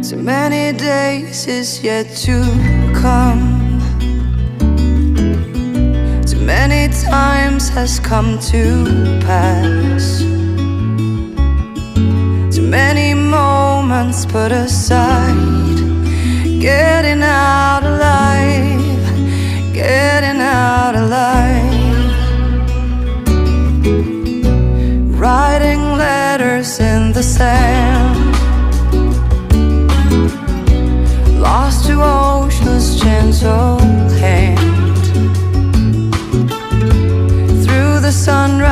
So many days is yet to come. Too many times has come to pass. Too many moments put aside. Getting out alive, getting out alive. Writing letters in the sand. Lost to ocean's gentle hand. Through the sunrise